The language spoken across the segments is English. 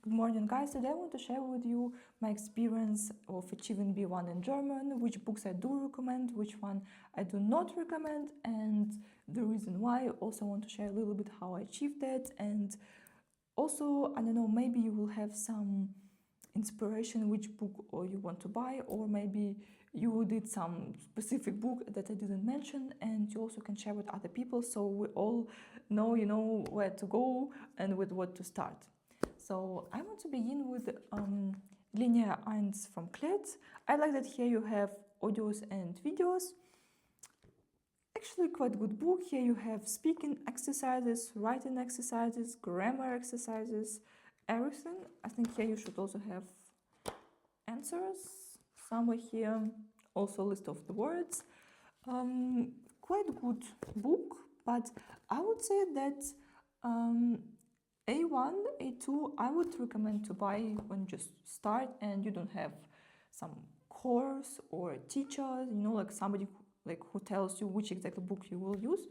Good morning, guys. Today I want to share with you my experience of achieving B1 in German, which books I do recommend, which one I do not recommend, and the reason why. Also, I want to share a little bit how I achieved that, and also, I don't know, maybe you will have some inspiration which book or you want to buy, or maybe you did some specific book that I didn't mention, and you also can share with other people so we all know, where to go and with what to start. So I want to begin with Linie 1 from Klett. I like that here you have audios and videos. Actually quite good book. Here you have speaking exercises, writing exercises, grammar exercises, everything. I think here you should also have answers somewhere here, also a list of the words. Quite good book, but I would say that A1, A2, I would recommend to buy when you just start and you don't have some course or a teacher, like somebody who tells you which exact book you will use.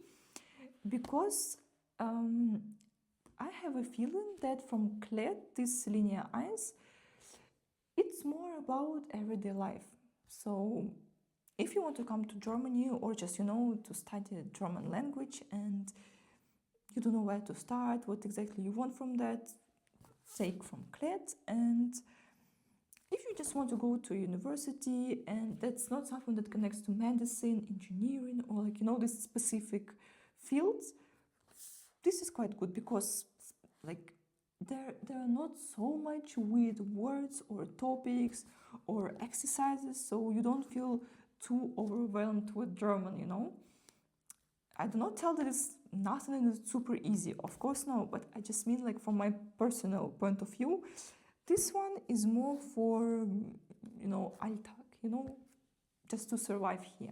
Because I have a feeling that from Klett, this Linie 1, it's more about everyday life. So if you want to come to Germany or just, to study German language and you don't know where to start, what exactly you want from that, take from Klett. And if you just want to go to university and that's not something that connects to medicine, engineering, or these specific fields, this is quite good because there are not so much weird words or topics or exercises, so you don't feel too overwhelmed with German, I do not tell that it's nothing that is super easy, of course no, but I just mean from my personal point of view, this one is more for, Alltag, just to survive here.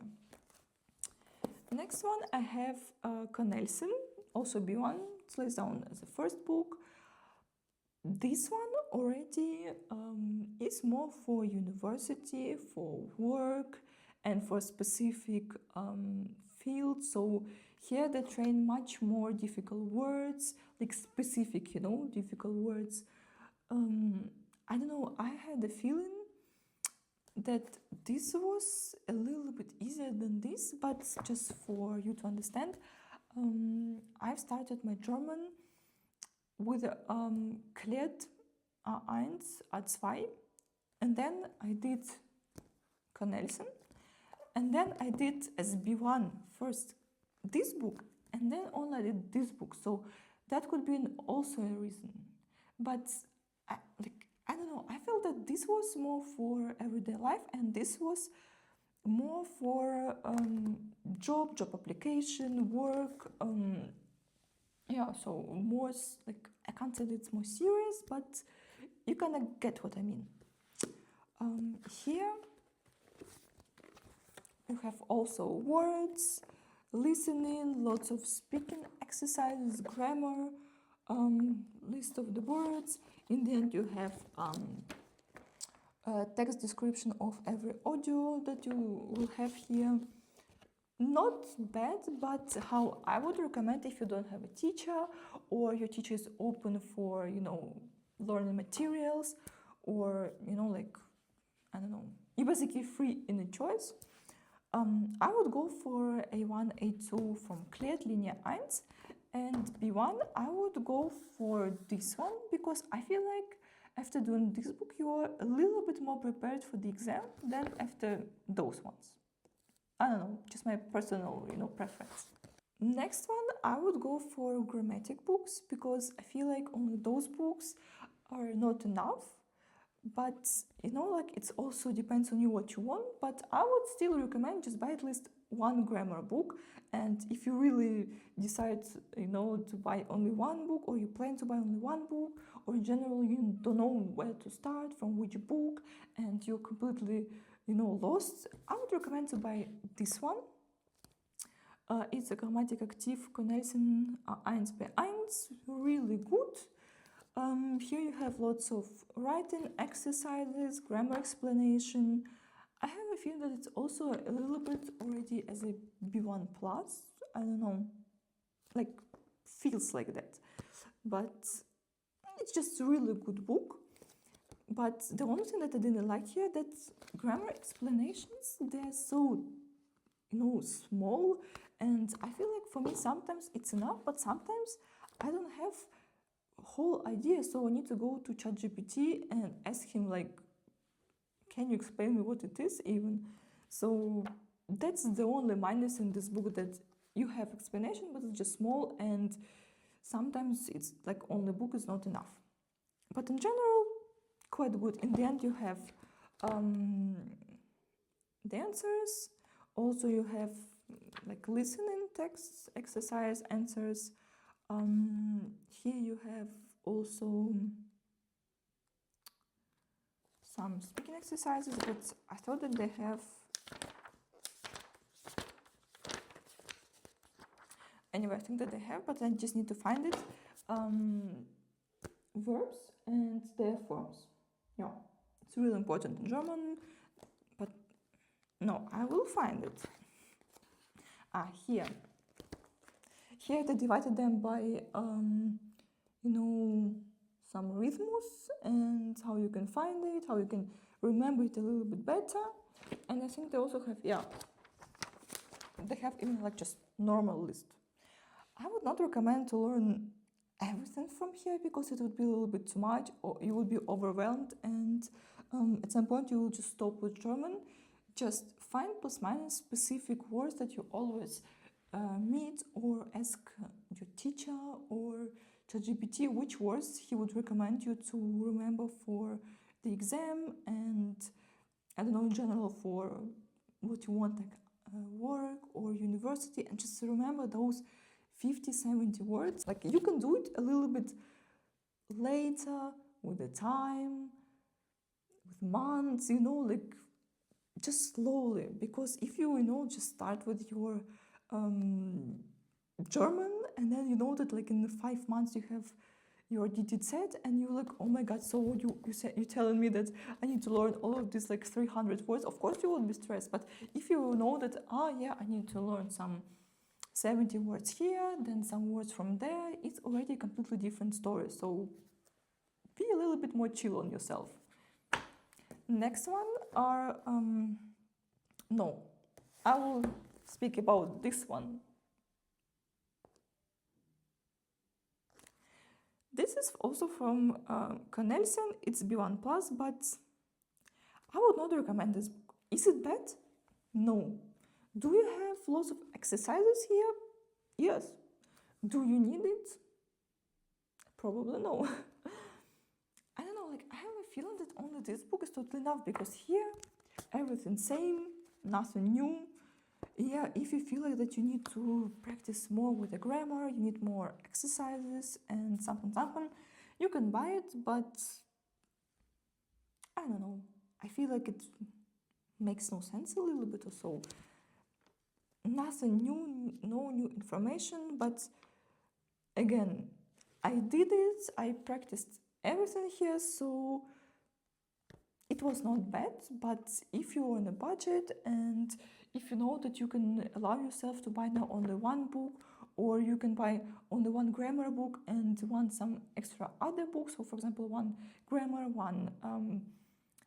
Next one I have Cornelsen, also B1, it's lays down as the first book. This one already is more for university, for work, and for specific fields. So here they train much more difficult words, specific, difficult words. I don't know, I had the feeling that this was a little bit easier than this, but just for you to understand, I've started my German with Klett A1, A2, and then I did Cornelsen, and then I did as B1 first this book, and then only I did this book. So that could be also a reason. But I don't know, I felt that this was more for everyday life, and this was more for job application, work. Yeah, so more I can't say that it's more serious, but you kind of get what I mean. Here you have also words, listening, lots of speaking exercises, grammar, list of the words. In the end you have a text description of every audio that you will have here. Not bad, but how I would recommend if you don't have a teacher or your teacher is open for, learning materials or, I don't know, you're basically free in the choice. I would go for A1, A2 from Klett, Linie 1, and B1, I would go for this one because I feel like after doing this book, you're a little bit more prepared for the exam than after those ones. I don't know, just my personal, preference. Next one, I would go for grammatic books because I feel like only those books are not enough. But, it's also depends on you what you want. But I would still recommend just buy at least one grammar book. And if you really decide, to buy only one book, or you plan to buy only one book, or in general you don't know where to start, from which book, and you're completely, lost, I would recommend to buy this one. It's a Grammatik Aktiv Cornelsen 1b1, really good. Here you have lots of writing exercises, grammar explanation. I have a feeling that it's also a little bit already as a B1 plus. I don't know, feels like that. But it's just a really good book. But the only thing that I didn't like here, that grammar explanations, they're so, small. And I feel like for me sometimes it's enough, but sometimes I don't have a whole idea. So I need to go to ChatGPT and ask him like, can you explain me what it is even? So that's the only minus in this book, that you have explanation, but it's just small, and sometimes it's like only book is not enough. But in general, quite good. In the end, you have the answers. Also, you have like listening texts, exercise, answers. Here you have also some speaking exercises, but I thought that they have. Anyway, I think that they have, but I just need to find it. Verbs and their forms. Yeah, it's really important in German, but no, I will find it. Here. Here they divided them by, some rhythms and how you can find it, how you can remember it a little bit better. And I think they also have, they have even like just normal list. I would not recommend to learn everything from here because it would be a little bit too much, or you would be overwhelmed, and at some point you will just stop with German. Just find plus minus specific words that you always meet, or ask your teacher or ChatGPT which words he would recommend you to remember for the exam, and I don't know, in general for what you want, like work or university, and just remember those 50-70 words. Like you can do it a little bit later with the time, with months, like just slowly, because if you just start with your German, and then you know that like in the 5 months you have your DT set, and you're like, oh my god, so you're telling me that I need to learn all of these like 300 words. Of course you would be stressed, but if you know that, I need to learn some 70 words here, then some words from there, it's already a completely different story. So be a little bit more chill on yourself. Next one are, I will speak about this one. This is also from Cornelsen. It's B1+, but I would not recommend this book. Is it bad? No. Do you have lots of exercises here? Yes. Do you need it? Probably no. I don't know, like I have a feeling that only this book is totally enough, because here everything same, nothing new. Yeah, if you feel like that you need to practice more with the grammar, you need more exercises and something, you can buy it, but I don't know. I feel like it makes no sense a little bit or so. Nothing new, no new information, but again, I did it, I practiced everything here, so it was not bad. But if you're on a budget, and if you know that you can allow yourself to buy now only one book, or you can buy only one grammar book and want some extra other books, so for example one grammar, one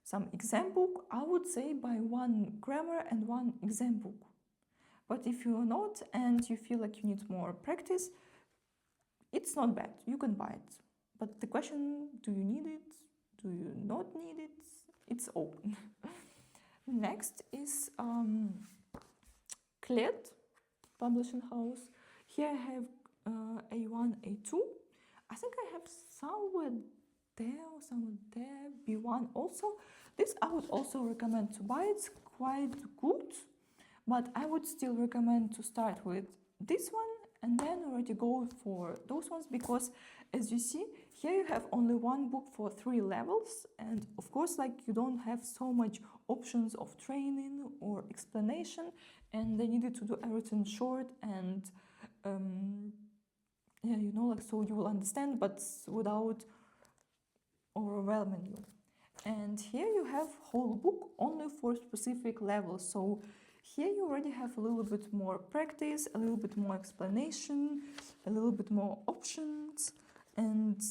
some exam book, I would say buy one grammar and one exam book. But if you're not and you feel like you need more practice, it's not bad, you can buy it. But the question, do you need it? Do you not need it? It's open. Next is Kled Publishing House. Here I have A1, A2. I think I have somewhere there or somewhere there, B1 also. This I would also recommend to buy. It's quite good, but I would still recommend to start with this one and then already go for those ones, because as you see, here you have only one book for 3 levels, and of course like you don't have so much options of training or explanation, and they needed to do everything short and like so you will understand, but without overwhelming you. And here you have whole book only for specific levels, so here you already have a little bit more practice, a little bit more explanation, a little bit more options, and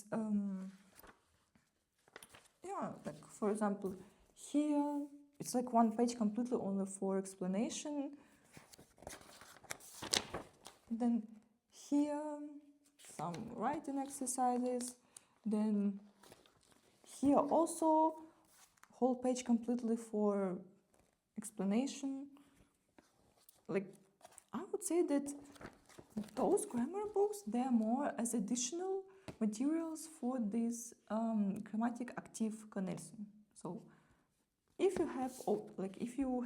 like for example, here it's like one page completely only for explanation. Then here some writing exercises. Then here also whole page completely for explanation. Like I would say that those grammar books, they're more as additional materials for this grammatic active connection. So if you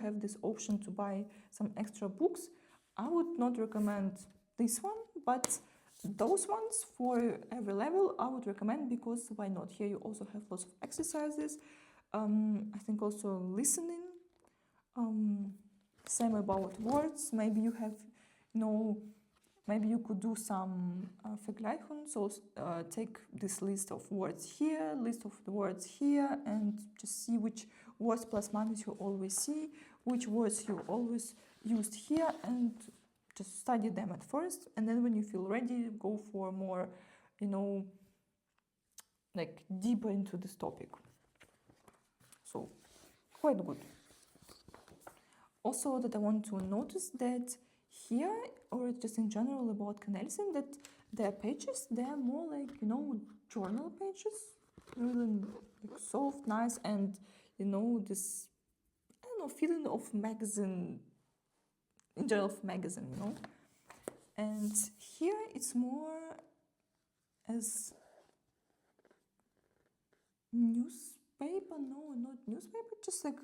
have this option to buy some extra books, I would not recommend this one, but those ones for every level I would recommend, because why not? Here you also have lots of exercises. I think also listening. Same about words. Maybe you have, maybe you could do some Vergleichen. So take this list of words here, list of the words here, and just see which words plus minus you always see, which words you always used here, and just study them at first. And then when you feel ready, go for more, like deeper into this topic. So quite good. Also that I want to notice that here, or just in general about Canelsen, that their pages, they're more like, journal pages, really like soft, nice, and, this, feeling of magazine, in general of magazine, And here it's more as newspaper, no, not newspaper, just like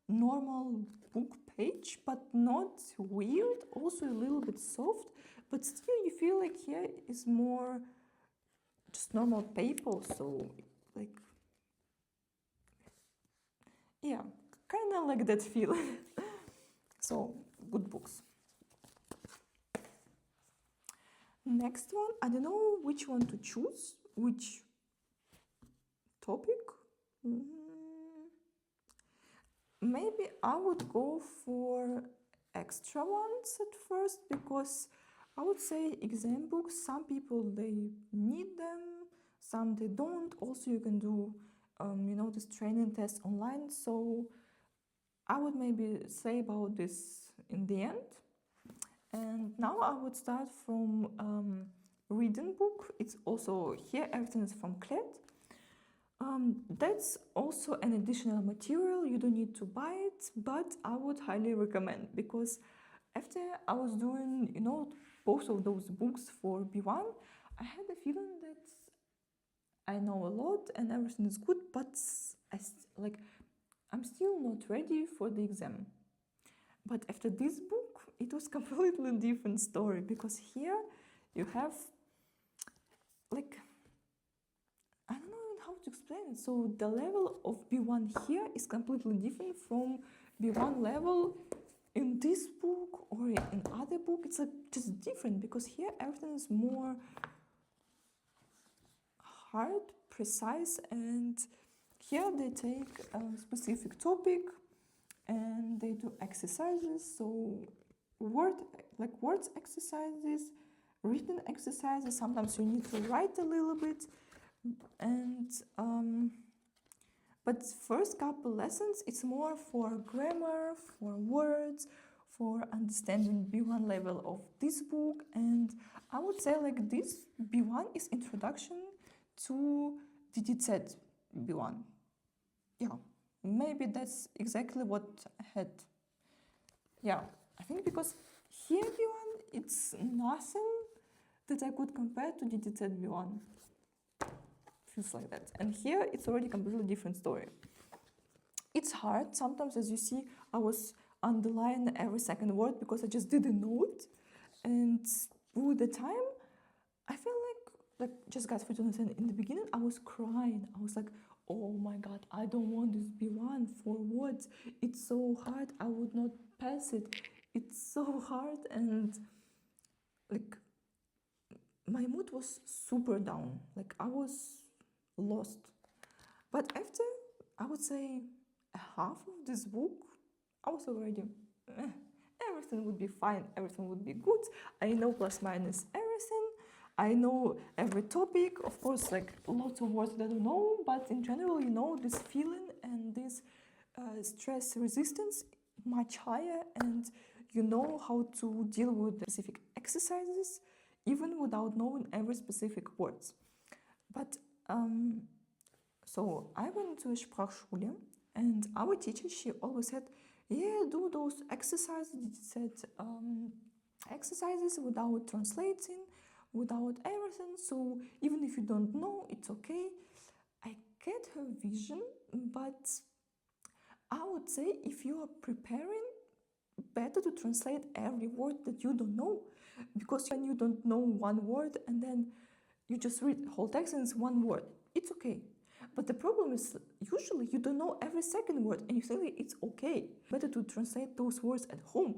normal book page, but not weird, also a little bit soft, but still you feel like here is more just normal paper, so like, yeah, kind of like that feel. So good books. Next one, I don't know which one to choose, which topic. Maybe I would go for extra ones at first, because I would say exam books, some people they need them, some they don't. Also you can do this training test online, so I would maybe say about this in the end. And now I would start from reading book. It's also here, everything is from Clet. That's also an additional material, you don't need to buy it, but I would highly recommend, because after I was doing, both of those books for B1, I had the feeling that I know a lot and everything is good, but I'm still not ready for the exam. But after this book, it was completely different story, because here you have I don't know how to explain it. So the level of B1 here is completely different from B1 level in this book or in other book. It's just different, because here everything is more hard, precise, and here they take a specific topic and they do exercises. So words exercises, written exercises. Sometimes you need to write a little bit. And but first couple lessons, it's more for grammar, for words, for understanding B1 level of this book. And I would say this B1 is introduction to DTZ B1. Yeah, maybe that's exactly what I had. Yeah, I think because here B1, it's nothing that I could compare to DTZ B1. Feels like that. And here it's already a completely different story. It's hard. Sometimes, as you see, I was underlining every second word because I just didn't know it. And with the time, I feel like just guys, for you to understand, in the beginning, I was crying. I was like, oh my God, I don't want this B1 for words. It's so hard. I would not pass it. It's so hard. And my mood was super down. I was lost. But after, I would say, half of this book, I was already, everything would be fine, everything would be good. I know plus minus everything. I know every topic, of course, like lots of words that I don't know, but in general, you know, this feeling and this stress resistance much higher, and you know how to deal with the specific exercises even without knowing every specific words. But so I went to a Sprachschule, and our teacher, she always said, yeah, do those exercises. She said exercises without translating, without everything. So even if you don't know, it's okay. I get her vision, but I would say if you are preparing, better to translate every word that you don't know, because when you don't know one word and then you just read whole text and it's one word, it's okay. But the problem is usually you don't know every second word and you think it's okay. Better to translate those words at home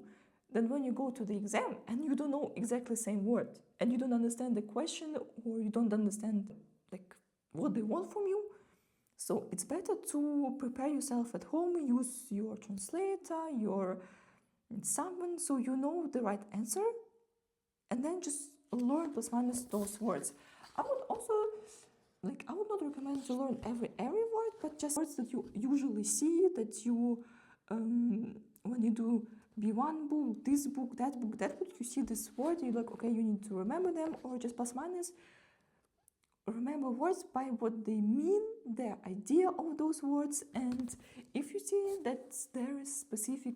than when you go to the exam and you don't know exactly the same word and you don't understand the question or you don't understand like what they want from you. So it's better to prepare yourself at home, use your translator, your someone, so you know the right answer, and then just learn plus minus those words. I would also I would not recommend to learn every word, but just words that you usually see, that you when you do B1 book, this book, that book, that book, you see this word, you're like, okay, you need to remember them, or just plus minus remember words by what they mean, their idea of those words. And if you see that there is specific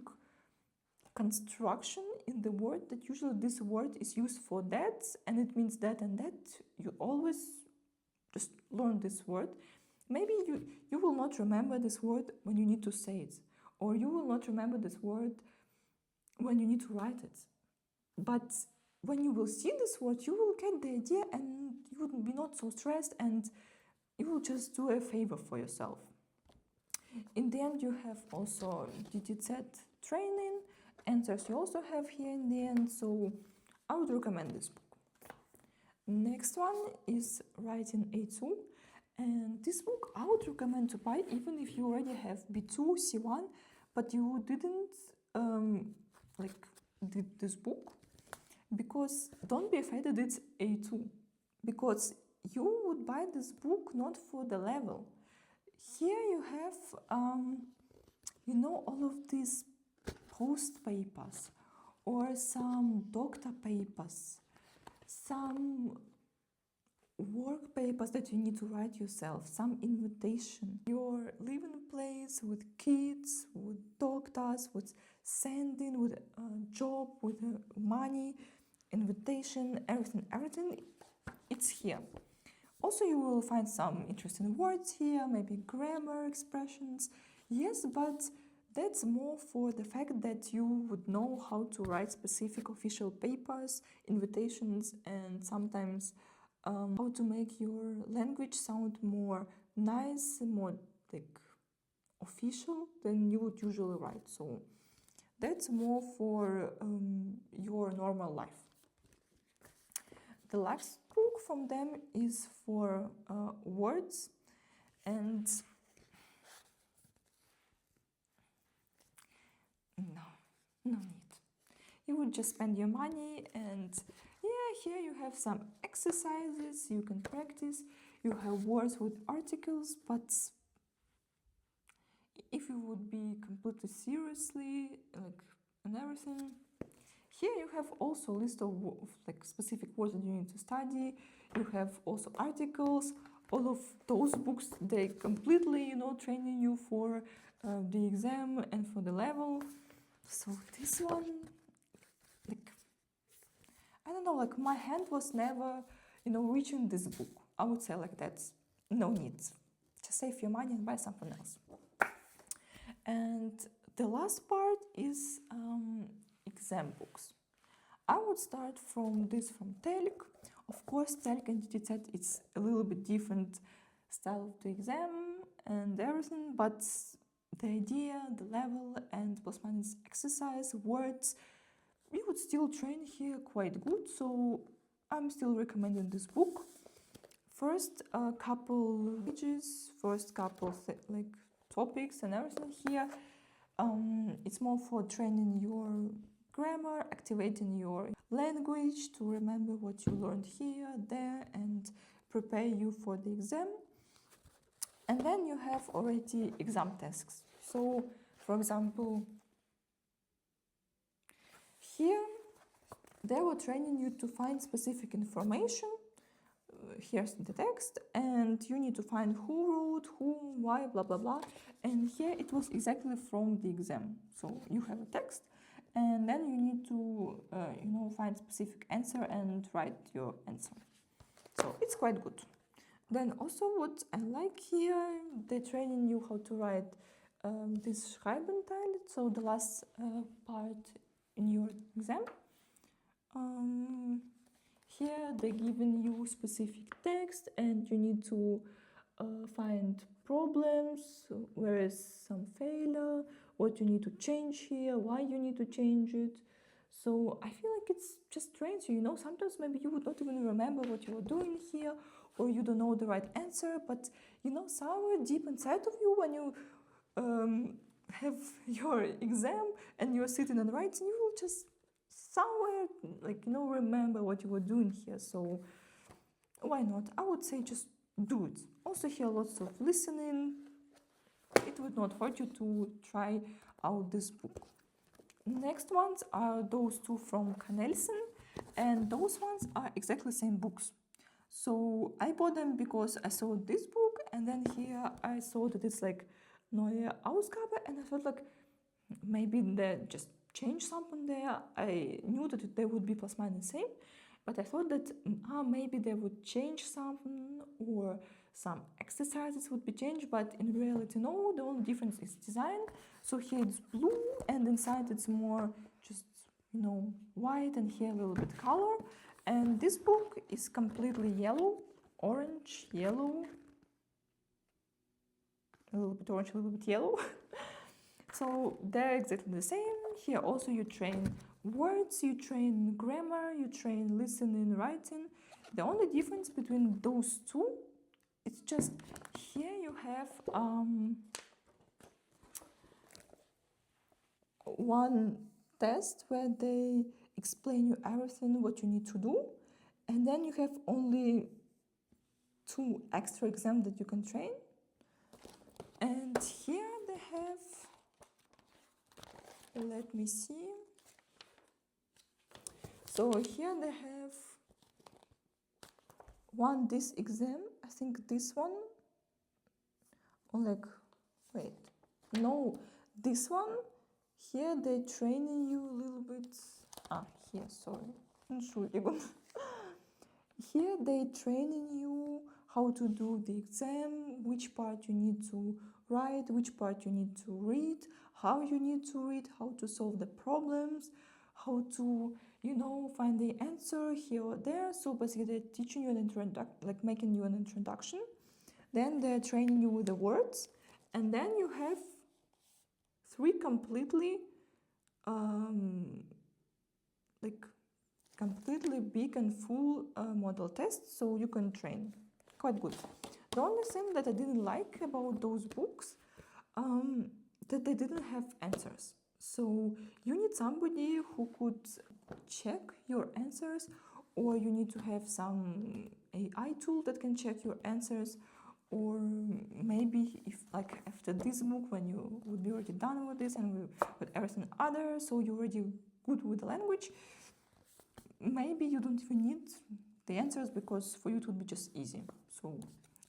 construction in the word, that usually this word is used for that and it means that and that, you always just learn this word. Maybe you will not remember this word when you need to say it, or you will not remember this word when you need to write it. But when you will see this word, you will get the idea and you will be not so stressed and you will just do a favor for yourself. In the end, you have also DTZ training, answers you also have here in the end, so I would recommend this book. Next one is Writing A2, and this book I would recommend to buy even if you already have B2, C1, but you didn't did this book, because don't be afraid that it's A2, because you would buy this book not for the level. Here you have all of these post papers or some doctor papers, some work papers that you need to write yourself, some invitation, your living place with kids, with doctors, with sending, with a job, with money, invitation, everything, it's here. Also, you will find some interesting words here, maybe grammar, expressions, yes, but that's more for the fact that you would know how to write specific official papers, invitations, and sometimes how to make your language sound more nice, more official than you would usually write. So that's more for your normal life. The last book from them is for words, and no need. You would just spend your money, and yeah, here you have some exercises you can practice. You have words with articles, but if you would be completely seriously and everything, here you have also a list of specific words that you need to study. You have also articles. All of those books, they completely training you for the exam and for the level. So this one, I don't know, my hand was never reaching this book. I would say that, no need. Just save your money and buy something else. And the last part is exam books. I would start from TELC. Of course, TELC and DTZ, it's a little bit different style of the exam and everything, but the idea, the level, and plus minus exercise, words, we would still train here quite good, so I'm still recommending this book. First couple pages, first couple topics and everything here. It's more for training your grammar, activating your language to remember what you learned here, there, and prepare you for the exam. And then you have already exam tasks. So, for example, here they were training you to find specific information. Here's the text, and you need to find who wrote, whom, why, blah blah blah. And here it was exactly from the exam. So you have a text, and then you need to find specific answer and write your answer. So it's quite good. Then also what I like here, they're training you how to write this Schreibenteil, so the last part in your exam. Here they're giving you specific text and you need to find problems, where is some failure, what you need to change here, why you need to change it. So I feel like it's just trains you, sometimes maybe you would not even remember what you were doing here, or you don't know the right answer, but somewhere deep inside of you, when you have your exam and you're sitting and writing, you will just somewhere remember what you were doing here. So why not? I would say just do it. Also here lots of listening. It would not hurt you to try out this book. Next ones are those two from Canelsen, and those ones are exactly the same books. So I bought them because I saw this book, and then here I saw that it's like Neue Ausgabe, and I felt like maybe they just changed something there. I knew that they would be plus minus same, but I thought that maybe they would change something or some exercises would be changed, but in reality no, the only difference is design. So here it's blue and inside it's more just white, and here a little bit color. And this book is completely yellow, orange, yellow, a little bit orange, a little bit yellow. So they're exactly the same. Here also you train words, you train grammar, you train listening, writing. The only difference between those two, it's just here you have one test where they explain you everything what you need to do, and then you have only 2 extra exams that you can train. And here they have, let me see, so here they have this exam, I think this one, or wait, no, this one. Here they're training you a little bit, here, sorry, Entschuldigung. Here they're training you how to do the exam, which part you need to write, which part you need to read, how you need to read, how to solve the problems, how to, find the answer here or there. So basically they're teaching you an introduction, making you an introduction. Then they're training you with the words, and then you have 3 completely completely big and full model tests, so you can train. Quite good. The only thing that I didn't like about those books, that they didn't have answers. So you need somebody who could check your answers, or you need to have some AI tool that can check your answers. Or maybe if after this book, when you would be already done with this and with everything other, so you're already good with the language, maybe you don't even need the answers, because for you it would be just easy. So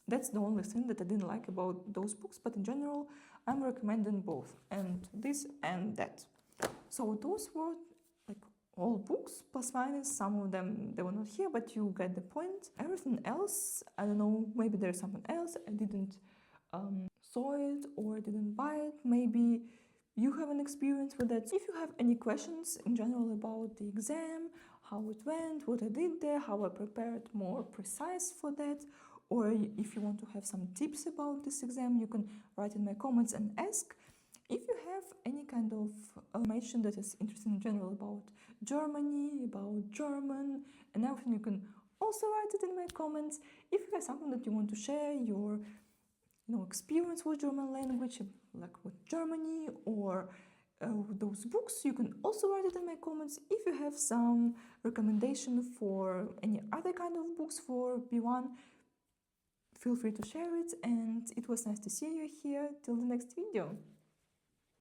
that's the only thing that I didn't like about those books, but in general I'm recommending both, and this and that. So those were all books, plus minus. Some of them they were not here, but you get the point. Everything else, I don't know, maybe there's something else I didn't saw it or didn't buy it. Maybe you have an experience with that. If you have any questions in general about the exam, how it went, what I did there, how I prepared more precise for that, or if you want to have some tips about this exam, you can write in my comments and ask. If you have any kind of information that is interesting in general about Germany, about German and everything, you can also write it in my comments. If you have something that you want to share, your experience with German language, like with Germany, or those books. You can also write it in my comments. If you have some recommendation for any other kind of books for B1, feel free to share it, and it was nice to see you here. Till the next video.